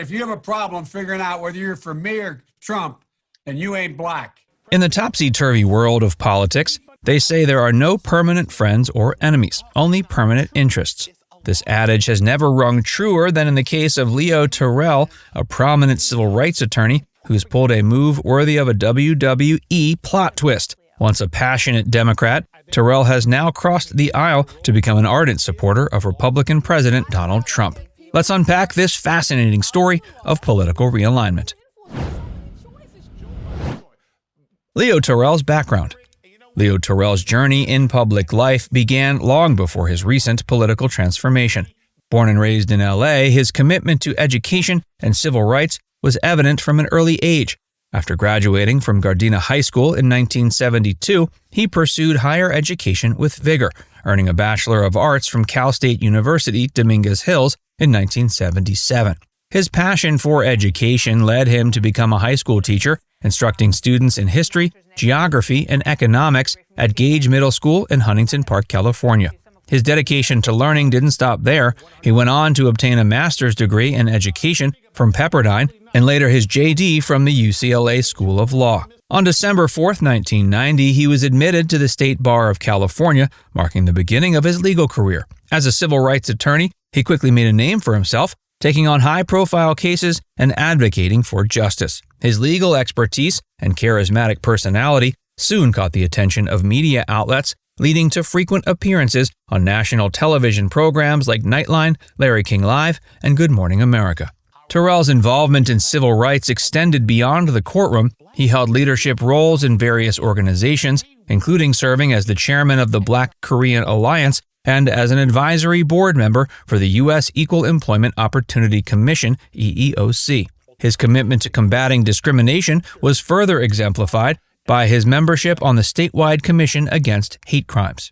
If you have a problem figuring out whether you're for me or Trump, then you ain't black. In the topsy-turvy world of politics, they say there are no permanent friends or enemies, only permanent interests. This adage has never rung truer than in the case of Leo Terrell, a prominent civil rights attorney who's pulled a move worthy of a WWE plot twist. Once a passionate Democrat, Terrell has now crossed the aisle to become an ardent supporter of Republican President Donald Trump. Let's unpack this fascinating story of political realignment. Leo Terrell's background. Leo Terrell's journey in public life began long before his recent political transformation. Born and raised in LA, his commitment to education and civil rights was evident from an early age. After graduating from Gardena High School in 1972, he pursued higher education with vigor, earning a Bachelor of Arts from Cal State University, Dominguez Hills in 1977. His passion for education led him to become a high school teacher, instructing students in history, geography, and economics at Gage Middle School in Huntington Park, California. His dedication to learning didn't stop there. He went on to obtain a master's degree in education from Pepperdine and later his JD from the UCLA School of Law. On December 4, 1990, he was admitted to the State Bar of California, marking the beginning of his legal career. As a civil rights attorney, he quickly made a name for himself, taking on high-profile cases and advocating for justice. His legal expertise and charismatic personality soon caught the attention of media outlets, leading to frequent appearances on national television programs like Nightline, Larry King Live, and Good Morning America. Terrell's involvement in civil rights extended beyond the courtroom. He held leadership roles in various organizations, including serving as the chairman of the Black Korean Alliance and as an advisory board member for the U.S. Equal Employment Opportunity Commission, EEOC. His commitment to combating discrimination was further exemplified by his membership on the statewide Commission Against Hate Crimes.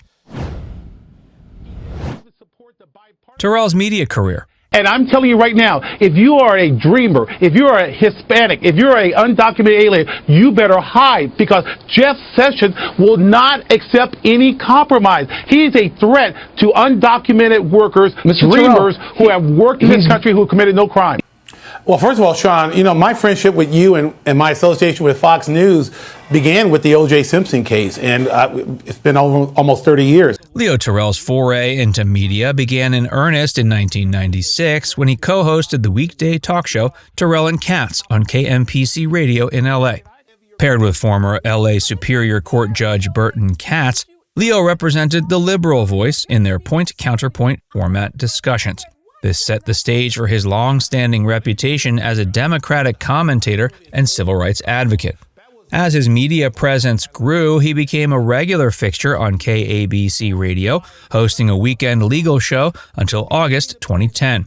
Terrell's media career. And I'm telling you right now, if you are a dreamer, if you are a Hispanic, if you're an undocumented alien, you better hide, because Jeff Sessions will not accept any compromise. He is a threat to undocumented workers, dreamers who have worked in this country who have committed no crime. Well, first of all, Sean, my friendship with you and my association with Fox News began with the O.J. Simpson case, and it's been almost 30 years. Leo Terrell's foray into media began in earnest in 1996 when he co-hosted the weekday talk show Terrell and Katz on KMPC Radio in L.A. Paired with former L.A. Superior Court Judge Burton Katz, Leo represented the liberal voice in their point-counterpoint format discussions. This set the stage for his long-standing reputation as a Democratic commentator and civil rights advocate. As his media presence grew, he became a regular fixture on KABC Radio, hosting a weekend legal show until August 2010.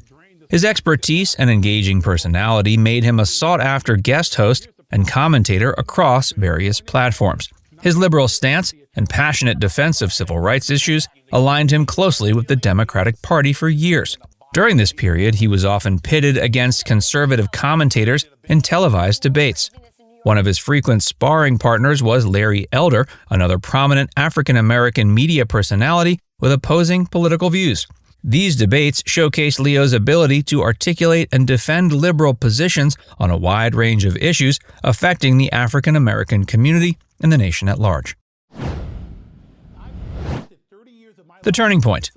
His expertise and engaging personality made him a sought-after guest host and commentator across various platforms. His liberal stance and passionate defense of civil rights issues aligned him closely with the Democratic Party for years. During this period, he was often pitted against conservative commentators in televised debates. One of his frequent sparring partners was Larry Elder, another prominent African-American media personality with opposing political views. These debates showcased Leo's ability to articulate and defend liberal positions on a wide range of issues affecting the African-American community and the nation at large. The turning point.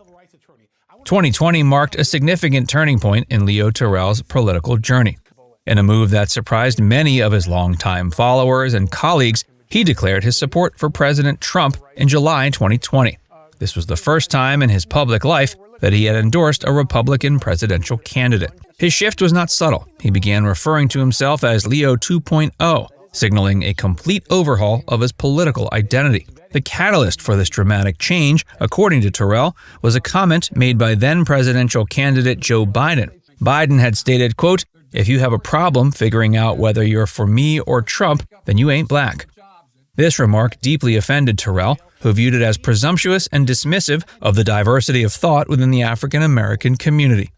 2020 marked a significant turning point in Leo Terrell's political journey. In a move that surprised many of his longtime followers and colleagues, he declared his support for President Trump in July 2020. This was the first time in his public life that he had endorsed a Republican presidential candidate. His shift was not subtle. He began referring to himself as Leo 2.0, signaling a complete overhaul of his political identity. The catalyst for this dramatic change, according to Terrell, was a comment made by then-presidential candidate Joe Biden. Biden had stated, quote, "If you have a problem figuring out whether you're for me or Trump, then you ain't black." This remark deeply offended Terrell, who viewed it as presumptuous and dismissive of the diversity of thought within the African-American community.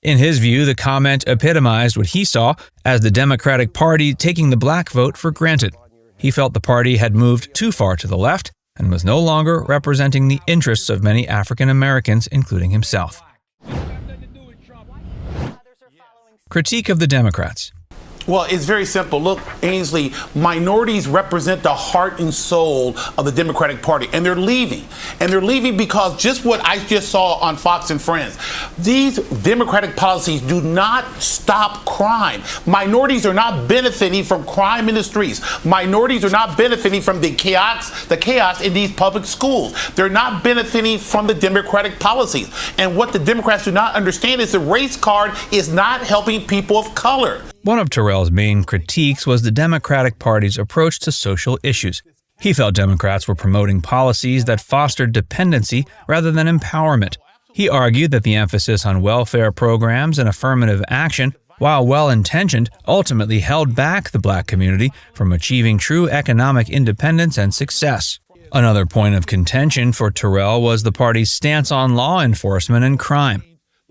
In his view, the comment epitomized what he saw as the Democratic Party taking the black vote for granted. He felt the party had moved too far to the left and was no longer representing the interests of many African Americans, including himself. Critique of the Democrats. Well, it's very simple. Look, Ainsley, minorities represent the heart and soul of the Democratic Party, and they're leaving. And they're leaving because just what I just saw on Fox and Friends. These Democratic policies do not stop crime. Minorities are not benefiting from crime in the streets. Minorities are not benefiting from the chaos in these public schools. They're not benefiting from the Democratic policies. And what the Democrats do not understand is the race card is not helping people of color. One of Terrell's main critiques was the Democratic Party's approach to social issues. He felt Democrats were promoting policies that fostered dependency rather than empowerment. He argued that the emphasis on welfare programs and affirmative action, while well-intentioned, ultimately held back the Black community from achieving true economic independence and success. Another point of contention for Terrell was the party's stance on law enforcement and crime.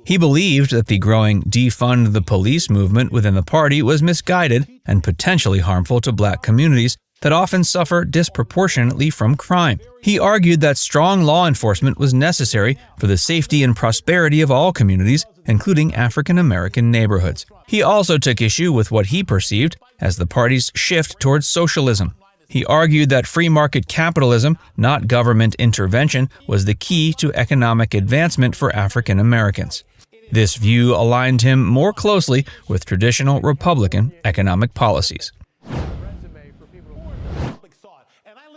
He believed that the growing defund the police movement within the party was misguided and potentially harmful to Black communities that often suffer disproportionately from crime. He argued that strong law enforcement was necessary for the safety and prosperity of all communities, including African American neighborhoods. He also took issue with what he perceived as the party's shift towards socialism. He argued that free market capitalism, not government intervention, was the key to economic advancement for African Americans. This view aligned him more closely with traditional Republican economic policies.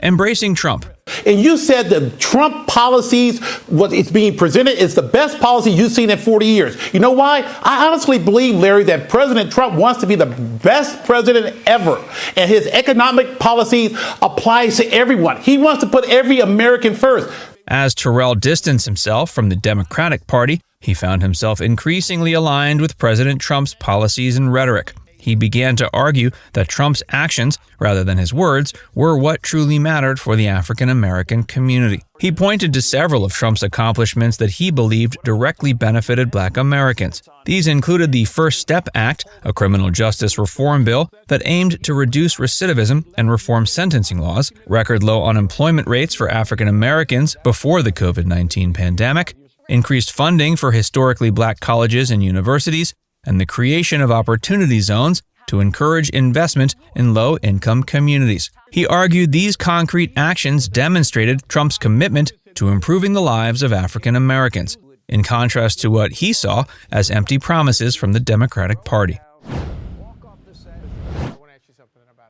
Embracing Trump. And you said the Trump policies, what is being presented, is the best policy you've seen in 40 years. You know why? I honestly believe, Larry, that President Trump wants to be the best president ever. And his economic policies applies to everyone. He wants to put every American first. As Terrell distanced himself from the Democratic Party, he found himself increasingly aligned with President Trump's policies and rhetoric. He began to argue that Trump's actions, rather than his words, were what truly mattered for the African American community. He pointed to several of Trump's accomplishments that he believed directly benefited Black Americans. These included the First Step Act, a criminal justice reform bill that aimed to reduce recidivism and reform sentencing laws, record low unemployment rates for African Americans before the COVID-19 pandemic, increased funding for historically Black colleges and universities, and the creation of opportunity zones to encourage investment in low-income communities. He argued these concrete actions demonstrated Trump's commitment to improving the lives of African Americans, in contrast to what he saw as empty promises from the Democratic Party.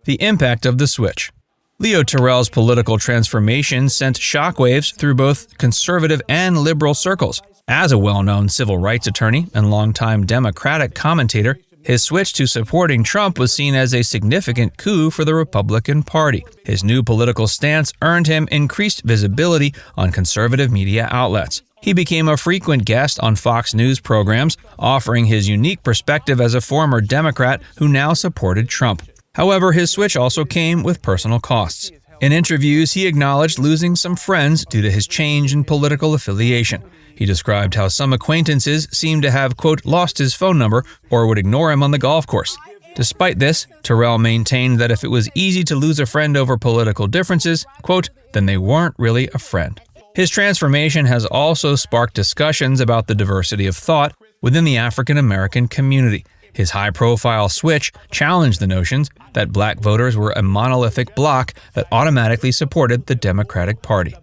The impact of the switch. Leo Terrell's political transformation sent shockwaves through both conservative and liberal circles. As a well-known civil rights attorney and longtime Democratic commentator, his switch to supporting Trump was seen as a significant coup for the Republican Party. His new political stance earned him increased visibility on conservative media outlets. He became a frequent guest on Fox News programs, offering his unique perspective as a former Democrat who now supported Trump. However, his switch also came with personal costs. In interviews, he acknowledged losing some friends due to his change in political affiliation. He described how some acquaintances seemed to have, quote, lost his phone number or would ignore him on the golf course. Despite this, Terrell maintained that if it was easy to lose a friend over political differences, quote, then they weren't really a friend. His transformation has also sparked discussions about the diversity of thought within the African American community. His high-profile switch challenged the notions that Black voters were a monolithic bloc that automatically supported the Democratic Party.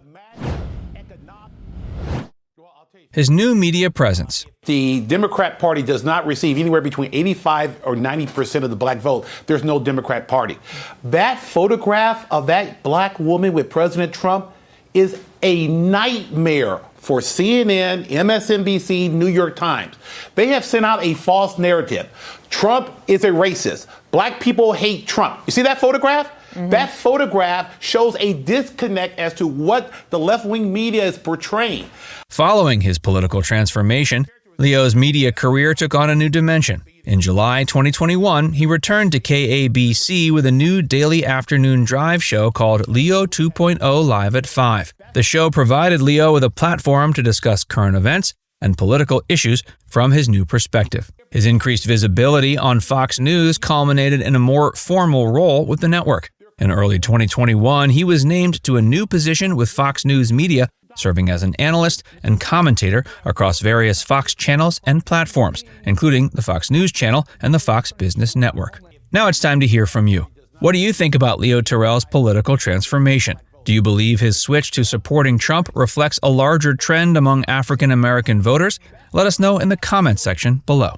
His new media presence. The Democrat Party does not receive anywhere between 85 or 90% of the Black vote. There's no Democrat Party. That photograph of that Black woman with President Trump is a nightmare for CNN, MSNBC, New York Times. They have sent out a false narrative. Trump is a racist. Black people hate Trump. You see that photograph? Mm-hmm. That photograph shows a disconnect as to what the left-wing media is portraying. Following his political transformation, Leo's media career took on a new dimension. In July 2021, he returned to KABC with a new daily afternoon drive show called Leo 2.0 Live at 5. The show provided Leo with a platform to discuss current events and political issues from his new perspective. His increased visibility on Fox News culminated in a more formal role with the network. In early 2021, he was named to a new position with Fox News Media serving as an analyst and commentator across various Fox channels and platforms, including the Fox News Channel and the Fox Business Network. Now it's time to hear from you. What do you think about Leo Terrell's political transformation? Do you believe his switch to supporting Trump reflects a larger trend among African American voters? Let us know in the comments section below.